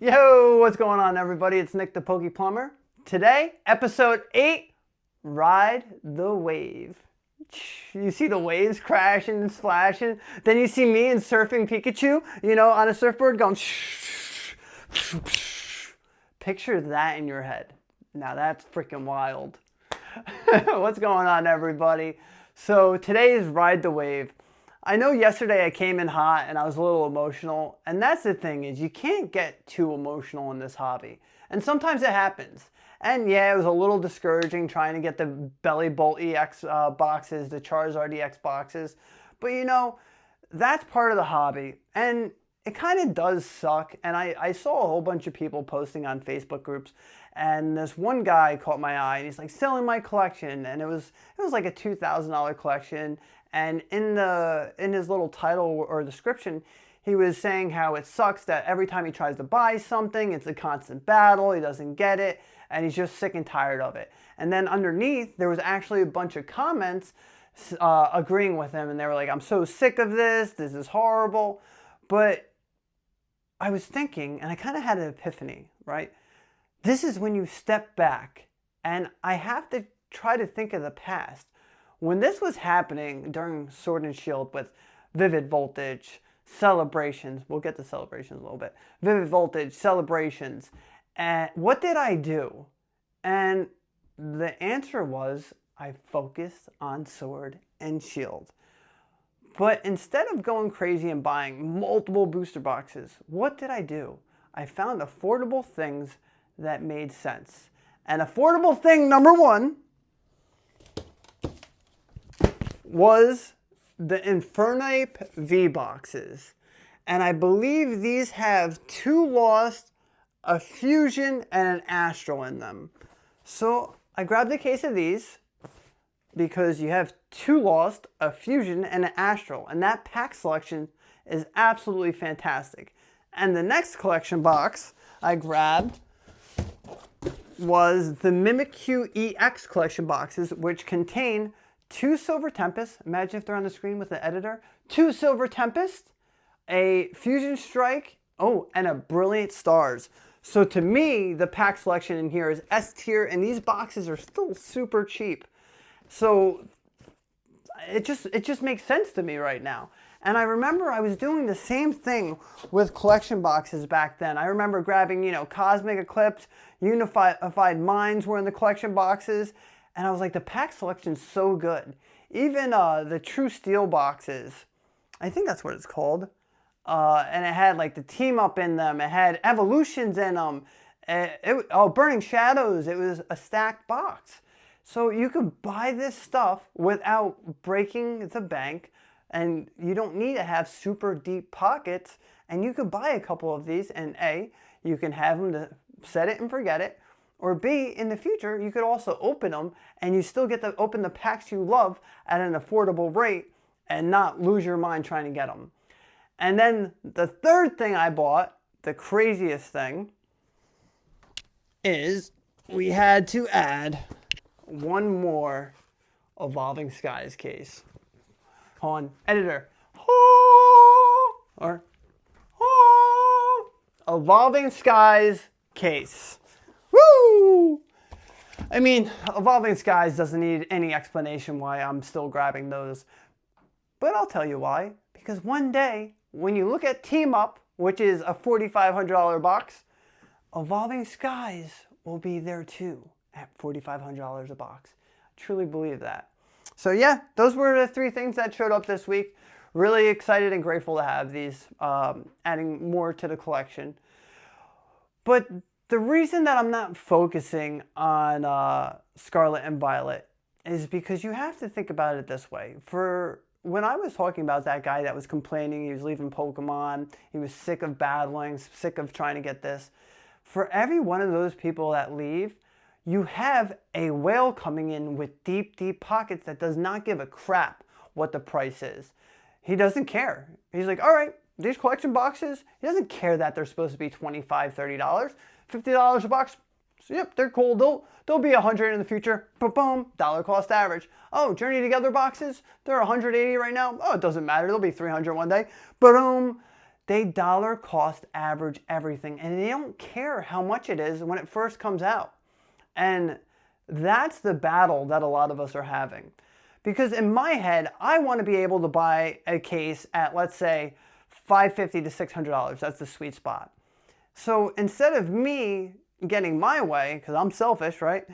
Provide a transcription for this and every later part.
Yo, what's going on, everybody? It's Nick the Pokey Plumber. Today, episode 8, Ride the Wave. You see the waves crashing and splashing. Then you see me and surfing Pikachu, on a surfboard going Picture that in your head. Now that's freaking wild. What's going on, everybody? So today is Ride the Wave. I know yesterday I came in hot and I was a little emotional, and that's the thing is you can't get too emotional in this hobby. And sometimes it happens. And yeah, it was a little discouraging trying to get the Belly Bolt EX boxes, the Charizard EX boxes. But that's part of the hobby. And it kind of does suck. And I saw a whole bunch of people posting on Facebook groups, and this one guy caught my eye and he's like, selling my collection. And it was like a $2,000 collection. And in his little title or description, he was saying how it sucks that every time he tries to buy something, it's a constant battle, he doesn't get it, and he's just sick and tired of it. And then underneath, there was actually a bunch of comments agreeing with him, and they were like, I'm so sick of this is horrible. But I was thinking, and I kind of had an epiphany, right? This is when you step back, and I have to try to think of the past. When this was happening during Sword and Shield with Vivid Voltage, Celebrations, we'll get to Celebrations a little bit, Vivid Voltage, Celebrations, and what did I do? And the answer was I focused on Sword and Shield. But instead of going crazy and buying multiple booster boxes, what did I do? I found affordable things that made sense. And affordable thing number one was the Infernape V boxes. And I believe these have 2 Lost, a Fusion, and an Astral in them. So I grabbed a case of these because you have 2 Lost, a Fusion, and an Astral. And that pack selection is absolutely fantastic. And the next collection box I grabbed was the Mimikyu EX collection boxes, which contain 2 Silver Tempest, imagine if they're on the screen with the editor, 2 Silver Tempest, a Fusion Strike, and a Brilliant Stars. So to me, the pack selection in here is S tier, and these boxes are still super cheap. So it just makes sense to me right now. And I remember I was doing the same thing with collection boxes back then. I remember grabbing, Cosmic Eclipse, Unified Minds were in the collection boxes. And I was like, the pack selection's so good. Even the True Steel boxes, I think that's what it's called. And it had like the team up in them. It had evolutions in them. Burning Shadows. It was a stacked box. So you could buy this stuff without breaking the bank. And you don't need to have super deep pockets. And you could buy a couple of these. And A, you can have them to set it and forget it. Or B, in the future, you could also open them and you still get to open the packs you love at an affordable rate and not lose your mind trying to get them. And then the third thing I bought, the craziest thing, is we had to add one more Evolving Skies case. Hold on, editor. Evolving Skies case. Woo! I mean, Evolving Skies doesn't need any explanation why I'm still grabbing those. But I'll tell you why. Because one day, when you look at Team Up, which is a $4,500 box, Evolving Skies will be there too at $4,500 a box. I truly believe that. So yeah, those were the 3 things that showed up this week. Really excited and grateful to have these, adding more to the collection. But the reason that I'm not focusing on Scarlet and Violet is because you have to think about it this way. For when I was talking about that guy that was complaining, he was leaving Pokemon, he was sick of battling, sick of trying to get this. For every one of those people that leave, you have a whale coming in with deep, deep pockets that does not give a crap what the price is. He doesn't care. He's like, all right, these collection boxes, he doesn't care that they're supposed to be $25, $30. $50 a box, so yep, they're cool. They'll be $100 in the future. Boom, dollar cost average. Oh, Journey Together boxes, they're $180 right now. Oh, it doesn't matter. They'll be $300 one day. Boom. They dollar cost average everything, and they don't care how much it is when it first comes out. And that's the battle that a lot of us are having. Because in my head, I want to be able to buy a case at, let's say, $550 to $600. That's the sweet spot. So instead of me getting my way, because I'm selfish, right?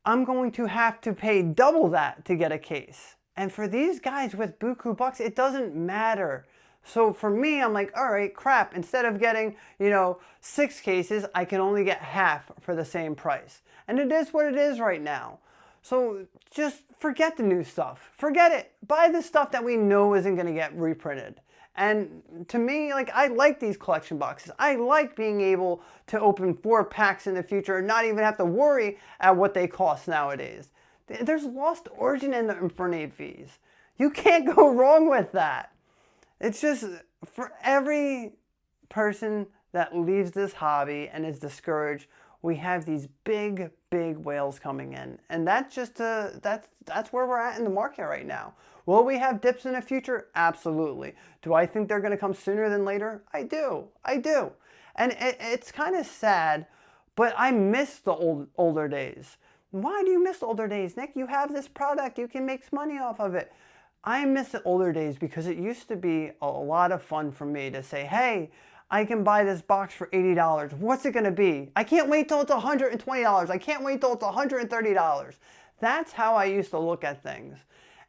I'm going to have to pay double that to get a case. And for these guys with buku bucks, it doesn't matter. So for me, I'm like, all right, crap. Instead of getting, 6 cases, I can only get half for the same price. And it is what it is right now. So just forget the new stuff. Forget it. Buy the stuff that we know isn't going to get reprinted. And to me, I like these collection boxes. I like being able to open 4 packs in the future and not even have to worry at what they cost nowadays. There's Lost Origin in the Infernape Vs. You can't go wrong with that. It's just, for every person that leaves this hobby and is discouraged, we have these big whales coming in. And that's just, that's where we're at in the market right now. Will we have dips in the future? Absolutely. Do I think they're going to come sooner than later? I do. And it's kind of sad, but I miss the older days. Why do you miss the older days, Nick? You have this product. You can make money off of it. I miss the older days because it used to be a lot of fun for me to say, hey, I can buy this box for $80. What's it going to be? I can't wait till it's $120. I can't wait till it's $130. That's how I used to look at things.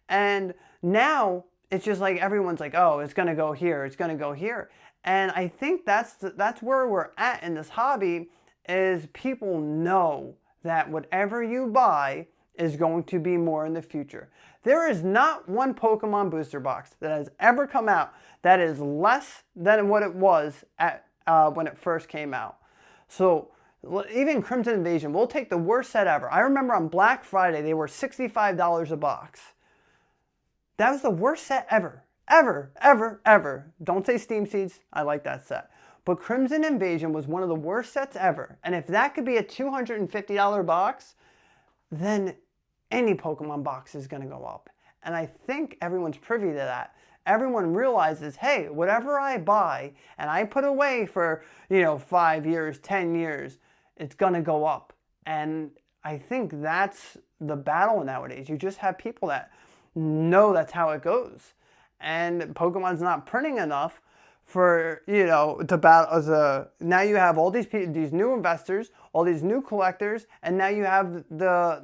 And now it's just like everyone's like, oh, it's going to go here. It's going to go here. And I think that's where we're at in this hobby, is people know that whatever you buy is going to be more in the future. There is not one Pokemon booster box that has ever come out that is less than what it was at when it first came out. So even Crimson Invasion, we'll take the worst set ever. I remember on Black Friday, they were $65 a box. That was the worst set ever. Ever. Don't say Steam Seeds. I like that set. But Crimson Invasion was one of the worst sets ever. And if that could be a $250 box, then any Pokemon box is going to go up. And I think everyone's privy to that. Everyone realizes, hey, whatever I buy and I put away for, 5 years, 10 years, it's going to go up. And I think that's the battle nowadays. You just have people that know that's how it goes. And Pokemon's not printing enough for, to battle. Now you have all these people, these new investors, all these new collectors, and now you have the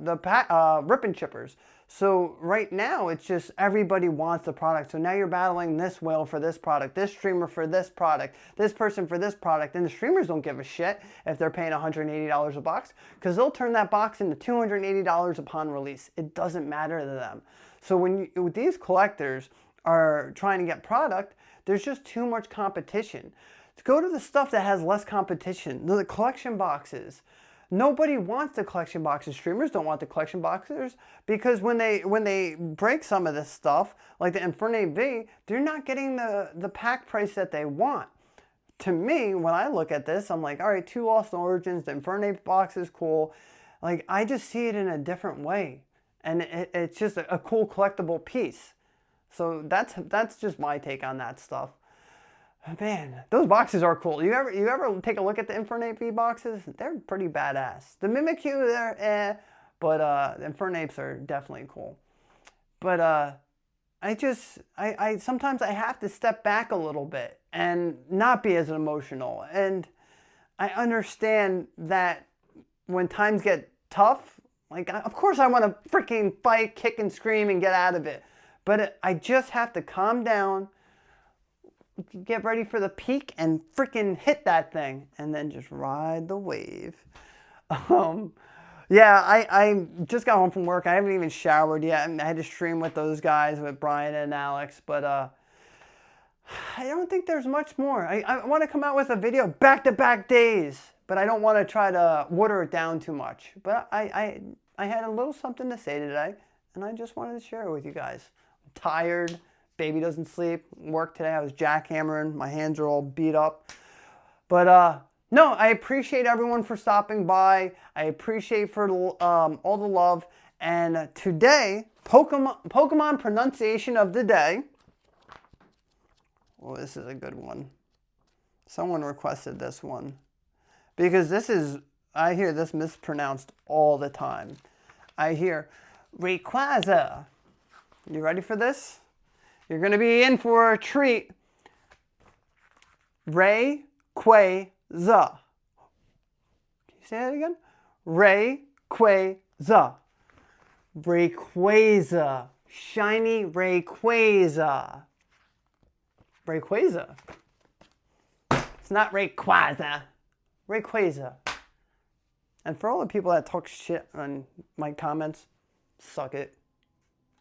rip and chippers. So right now it's just everybody wants the product. So now you're battling this whale for this product, this streamer for this product, this person for this product, and the streamers don't give a shit if they're paying $180 a box, because they'll turn that box into $280 upon release. It doesn't matter to them. So when these collectors are trying to get product, there's just too much competition. Go to the stuff that has less competition. The collection boxes. Nobody wants the collection boxes. Streamers don't want the collection boxes because when they break some of this stuff, like the Infernape V, they're not getting the pack price that they want. To me, when I look at this, I'm like, all right, 2 Lost Origins, the Infernape box is cool. Like, I just see it in a different way. And it's just a cool collectible piece. So that's just my take on that stuff. Man, those boxes are cool. You ever take a look at the Infernape V boxes? They're pretty badass. The Mimikyu, they're but the Infernapes are definitely cool. But I sometimes I have to step back a little bit and not be as emotional. And I understand that when times get tough, of course I want to freaking fight, kick, and scream and get out of it. But I just have to calm down, get ready for the peak, and freaking hit that thing, and then just ride the wave. Yeah, I just got home from work. I haven't even showered yet. I had to stream with those guys, with Brian and Alex, but I don't think there's much more. I want to come out with a video back-to-back days, but I don't want to try to water it down too much. But I had a little something to say today, and I just wanted to share it with you guys. I'm tired. Baby doesn't sleep. Work today. I was jackhammering. My hands are all beat up. But no, I appreciate everyone for stopping by. I appreciate for all the love. And today, Pokemon pronunciation of the day. Oh, this is a good one. Someone requested this one. Because this is, I hear this mispronounced all the time. I hear Rayquaza. You ready for this? You're going to be in for a treat. Rayquaza. Can you say that again? Rayquaza. Rayquaza. Shiny Rayquaza. Rayquaza. It's not Rayquaza. Rayquaza. And for all the people that talk shit on my comments, suck it.